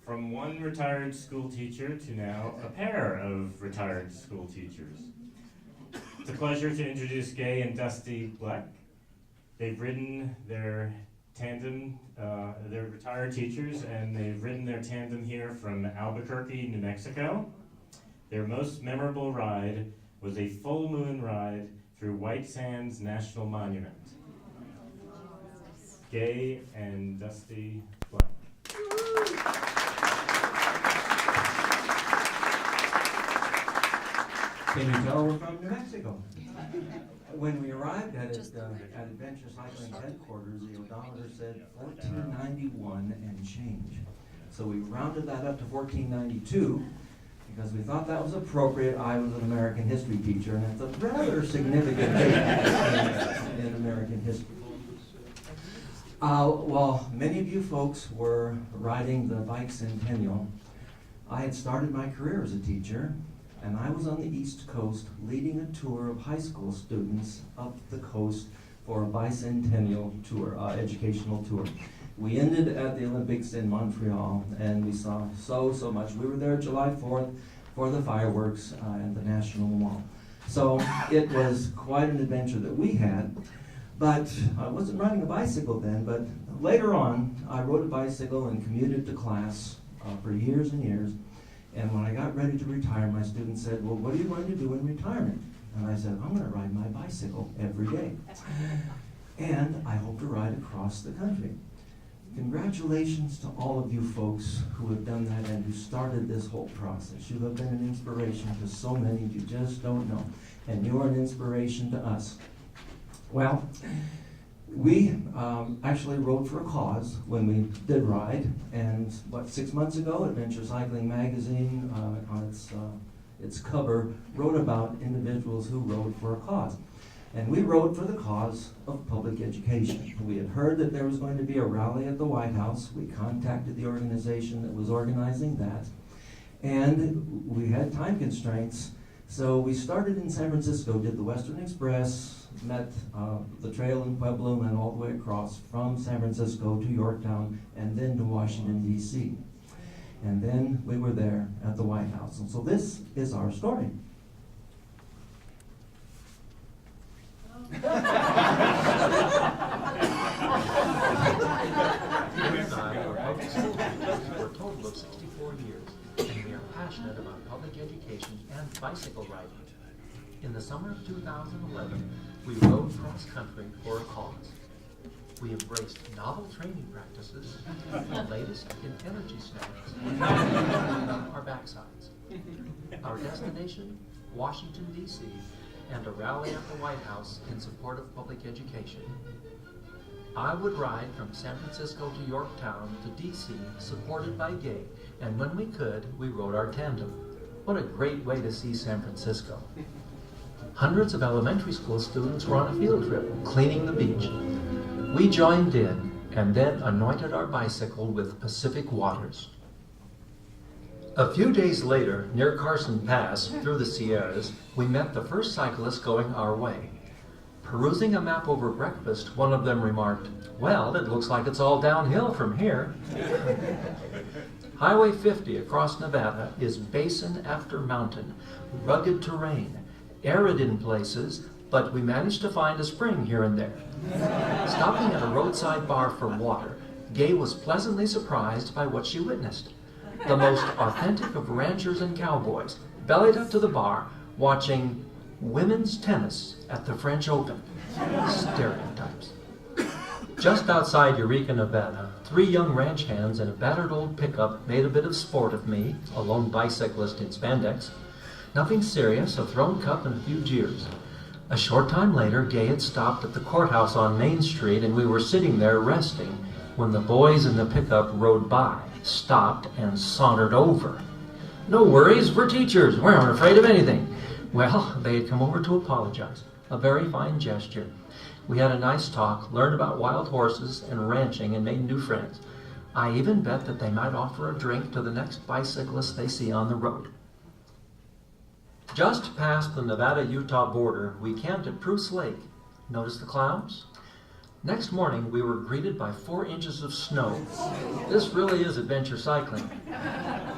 From one retired school teacher to now a pair of retired school teachers. It's a pleasure to introduce Gay and Dusty Blech. They've ridden their tandem, they're retired teachers, and they've ridden their tandem here from Albuquerque, New Mexico. Their most memorable ride was a full moon ride through White Sands National Monument. Gay and Dusty Blech. Can you tell we're from New Mexico? When we arrived at Adventure Cycling headquarters, the odometer said 1491 and change. So we rounded that up to 1492 because we thought that was appropriate. I was an American history teacher, and it's a rather significant date in American history. Well, many of you folks were riding the bicentennial. I had started my career as a teacher, and I was on the East Coast leading a tour of high school students up the coast for a bicentennial tour, educational tour. We ended at the Olympics in Montreal, and we saw so much. We were there July 4th for the fireworks at the National Mall. So it was quite an adventure that we had. But I wasn't riding a bicycle then, but later on, I rode a bicycle and commuted to class for years and years. And when I got ready to retire, my students said, well, what are you going to do in retirement? And I said, I'm going to ride my bicycle every day. And I hope to ride across the country. Congratulations to all of you folks who have done that and who started this whole process. You have been an inspiration to so many you just don't know. And you are an inspiration to us. Well, we actually rode for a cause when we did ride, and 6 months ago, Adventure Cycling magazine on its cover wrote about individuals who rode for a cause. And we rode for the cause of public education. We had heard that there was going to be a rally at the White House. We contacted the organization that was organizing that, and we had time constraints. So we started in San Francisco, did the Western Express, met the trail in Pueblo, and all the way across from San Francisco to Yorktown, and then to Washington, D.C. And then we were there at the White House. And so this is our story. You and I are public school teachers for a total of 64 years, and we are passionate about public education and bicycle riding. In the summer of 2011, we rode cross-country for a cause. We embraced novel training practices, the latest in energy snacks, on our backsides. Our destination, Washington, D.C., and a rally at the White House in support of public education. I would ride from San Francisco to Yorktown to D.C., supported by Gay, and when we could, we rode our tandem. What a great way to see San Francisco. Hundreds of elementary school students were on a field trip, cleaning the beach. We joined in, and then anointed our bicycle with Pacific waters. A few days later, near Carson Pass, through the Sierras, we met the first cyclists going our way. Perusing a map over breakfast, one of them remarked, well, it looks like it's all downhill from here. Highway 50 across Nevada is basin after mountain, rugged terrain, arid in places, but we managed to find a spring here and there. Stopping at a roadside bar for water, Gay was pleasantly surprised by what she witnessed. The most authentic of ranchers and cowboys, bellied up to the bar, watching women's tennis at the French Open. Stereotypes. Just outside Eureka, Nevada, 3 young ranch hands in a battered old pickup made a bit of sport of me, a lone bicyclist in spandex. Nothing serious, a thrown cup and a few jeers. A short time later, Gay had stopped at the courthouse on Main Street, and we were sitting there resting when the boys in the pickup rode by, stopped, and sauntered over. No worries, we're teachers, we aren't afraid of anything. Well, they had come over to apologize, a very fine gesture. We had a nice talk, learned about wild horses and ranching, and made new friends. I even bet that they might offer a drink to the next bicyclist they see on the road. Just past the Nevada-Utah border, we camped at Pruce Lake. Notice the clouds? Next morning, we were greeted by 4 inches of snow. This really is adventure cycling.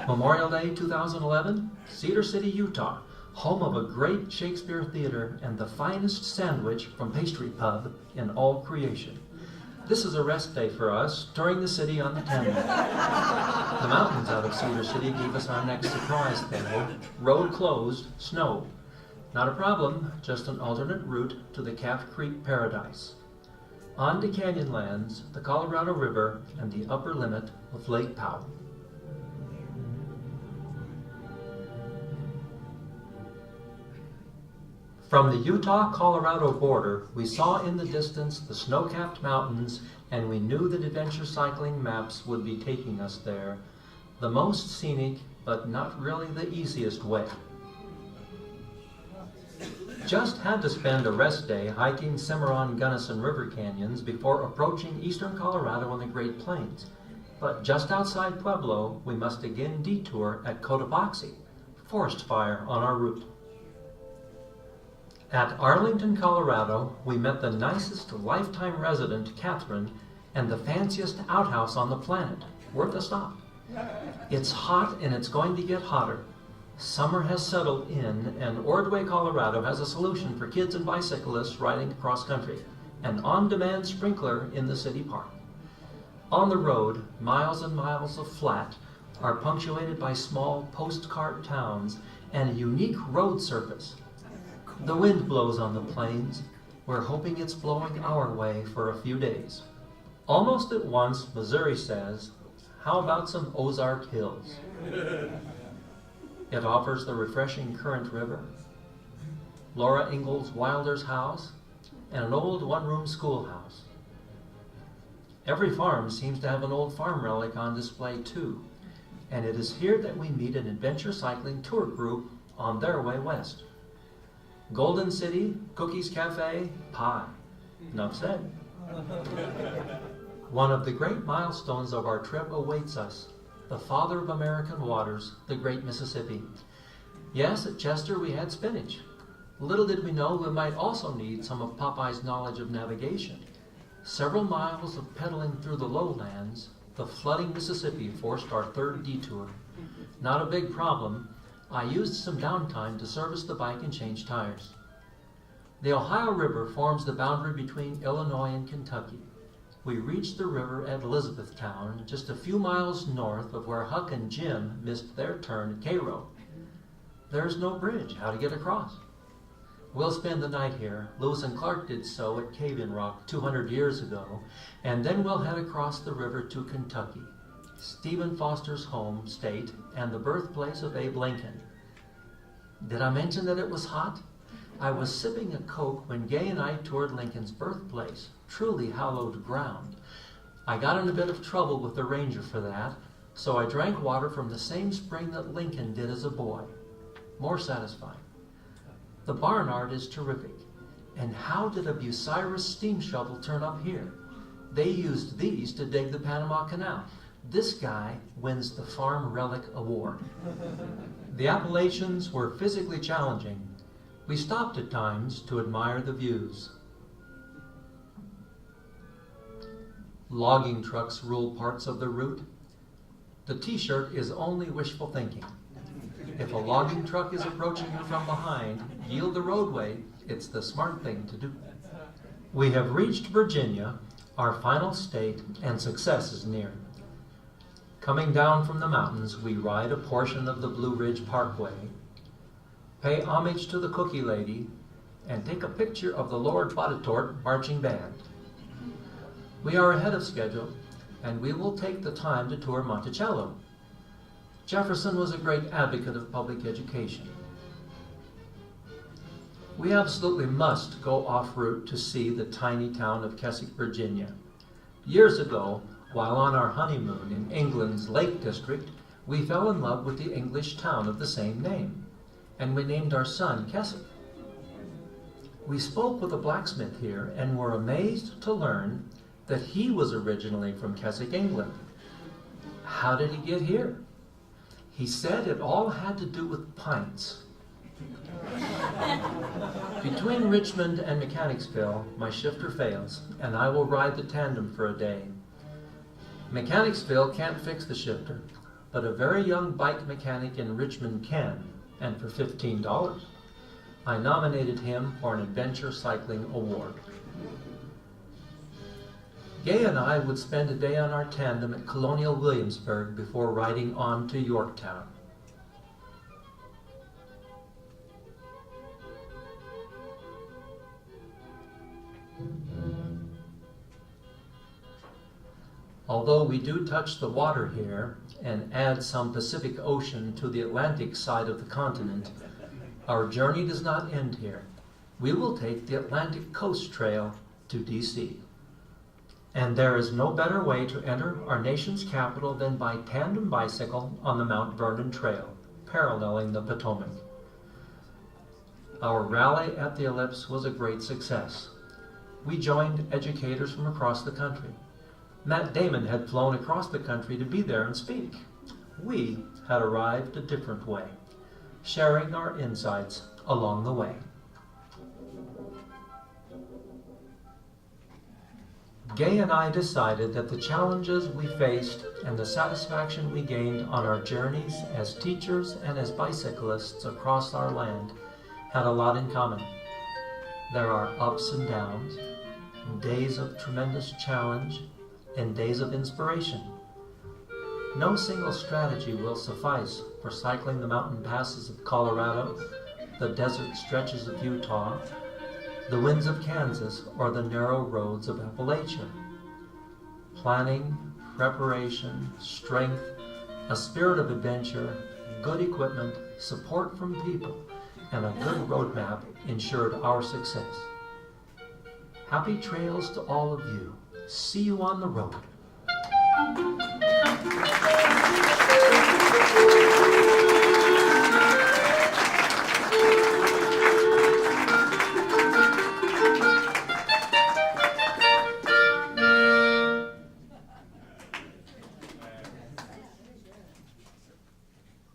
Memorial Day 2011, Cedar City, Utah, home of a great Shakespeare theater and the finest sandwich from Pastry Pub in all creation. This is a rest day for us, touring the city on the 10th. The mountains out of Cedar City gave us our next surprise though. Road closed, snow. Not a problem, just an alternate route to the Calf Creek Paradise. On to Canyonlands, the Colorado River, and the upper limit of Lake Powell. From the Utah-Colorado border, we saw in the distance the snow-capped mountains, and we knew that adventure cycling maps would be taking us there. The most scenic, but not really the easiest way. Just had to spend a rest day hiking Cimarron-Gunnison River canyons before approaching eastern Colorado and the Great Plains. But just outside Pueblo, we must again detour at Cotopaxi, forest fire on our route. At Arlington, Colorado, we met the nicest lifetime resident, Catherine, and the fanciest outhouse on the planet. Worth a stop. It's hot and it's going to get hotter. Summer has settled in, and Ordway, Colorado has a solution for kids and bicyclists riding cross country, an on-demand sprinkler in the city park. On the road, miles and miles of flat are punctuated by small postcard towns and a unique road surface. The wind blows on the plains. We're hoping it's blowing our way for a few days. Almost at once, Missouri says, how about some Ozark Hills? It offers the refreshing Current River, Laura Ingalls Wilder's house, and an old one-room schoolhouse. Every farm seems to have an old farm relic on display too, and it is here that we meet an adventure cycling tour group on their way west. Golden City, Cookies Cafe, pie. Enough said. One of the great milestones of our trip awaits us, the father of American waters, the Great Mississippi. Yes, at Chester we had spinach. Little did we know we might also need some of Popeye's knowledge of navigation. Several miles of pedaling through the lowlands, the flooding Mississippi forced our third detour. Not a big problem. I used some downtime to service the bike and change tires. The Ohio River forms the boundary between Illinois and Kentucky. We reached the river at Elizabethtown, just a few miles north of where Huck and Jim missed their turn at Cairo. There's no bridge. How to get across? We'll spend the night here. Lewis and Clark did so at Cave-in Rock 200 years ago, and then we'll head across the river to Kentucky, Stephen Foster's home state and the birthplace of Abe Lincoln. Did I mention that it was hot? I was sipping a Coke when Gay and I toured Lincoln's birthplace, truly hallowed ground. I got in a bit of trouble with the ranger for that, so I drank water from the same spring that Lincoln did as a boy. More satisfying. The barn art is terrific. And how did a Bucyrus steam shovel turn up here? They used these to dig the Panama Canal. This guy wins the Farm Relic Award. The Appalachians were physically challenging. We stopped at times to admire the views. Logging trucks rule parts of the route. The t-shirt is only wishful thinking. If a logging truck is approaching you from behind, yield the roadway. It's the smart thing to do. We have reached Virginia, our final state, and success is near. Coming down from the mountains, we ride a portion of the Blue Ridge Parkway, pay homage to the Cookie Lady, and take a picture of the Lord Bottitort Marching Band. We are ahead of schedule, and we will take the time to tour Monticello. Jefferson was a great advocate of public education. We absolutely must go off-route to see the tiny town of Keswick, Virginia. Years ago, while on our honeymoon in England's Lake District, we fell in love with the English town of the same name, and we named our son Keswick. We spoke with a blacksmith here and were amazed to learn that he was originally from Keswick, England. How did he get here? He said it all had to do with pints. Between Richmond and Mechanicsville, my shifter fails, and I will ride the tandem for a day. Mechanicsville can't fix the shifter, but a very young bike mechanic in Richmond can, and for $15. I nominated him for an Adventure Cycling Award. Gay and I would spend a day on our tandem at Colonial Williamsburg before riding on to Yorktown. Although we do touch the water here and add some Pacific Ocean to the Atlantic side of the continent, our journey does not end here. We will take the Atlantic Coast Trail to DC. And there is no better way to enter our nation's capital than by tandem bicycle on the Mount Vernon Trail, paralleling the Potomac. Our rally at the Ellipse was a great success. We joined educators from across the country. Matt Damon had flown across the country to be there and speak. We had arrived a different way, sharing our insights along the way. Gay and I decided that the challenges we faced and the satisfaction we gained on our journeys as teachers and as bicyclists across our land had a lot in common. There are ups and downs, days of tremendous challenge, and days of inspiration. No single strategy will suffice for cycling the mountain passes of Colorado, the desert stretches of Utah, the winds of Kansas, or the narrow roads of Appalachia. Planning, preparation, strength, a spirit of adventure, good equipment, support from people, and a good roadmap ensured our success. Happy trails to all of you. See you on the road.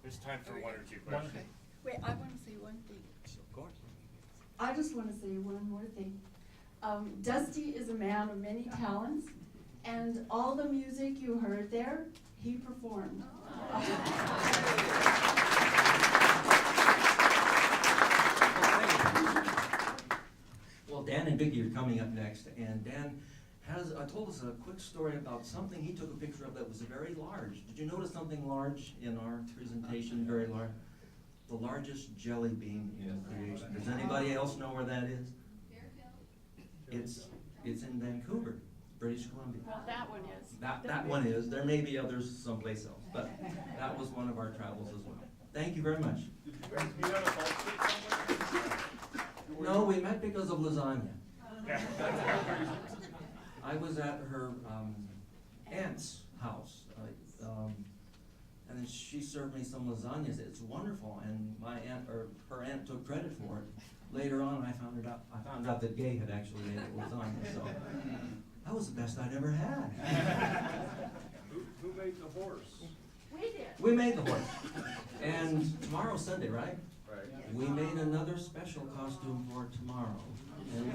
There's time for one or two questions. Wait, I want to say one thing. Of course. I just want to say one more thing. Dusty is a man of many talents, and all the music you heard there, he performed. Well, Dan and Vicki are coming up next, and Dan has told us a quick story about something he took a picture of that was very large. Did you notice something large in our presentation, very large? The largest jelly bean in creation. Does anybody else know where that is? It's in Vancouver, British Columbia. Well, that one is. That one is. There may be others someplace else, but that was one of our travels as well. Thank you very much. Did you guys meet on a bike trip somewhere? No, we met because of lasagna. I was at her aunt's house, and then she served me some lasagnas. It's wonderful, and my aunt, or her aunt, took credit for it. Later on, I found out that Gay had actually made it lasagna. So that was the best I'd ever had. Who made the horse? We did. We made the horse, and tomorrow's Sunday, right? Right. We made another special costume for tomorrow, and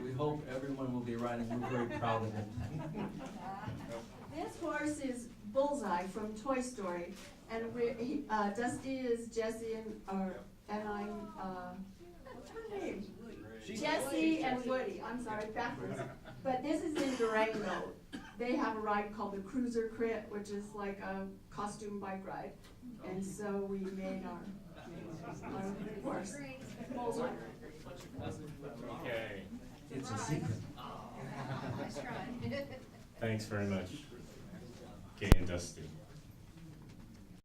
we hope everyone will be riding. We're very proud of it. This horse is Bullseye from Toy Story, and Dusty is Jessie and I'm what's her name? Jessie and Woody. I'm sorry, backwards. But this is in Durango. They have a ride called the Cruiser Crit, which is like a costume bike ride, and so we made our horse Bullseye. Okay. It's a secret. Thanks very much, Gay and Dusty.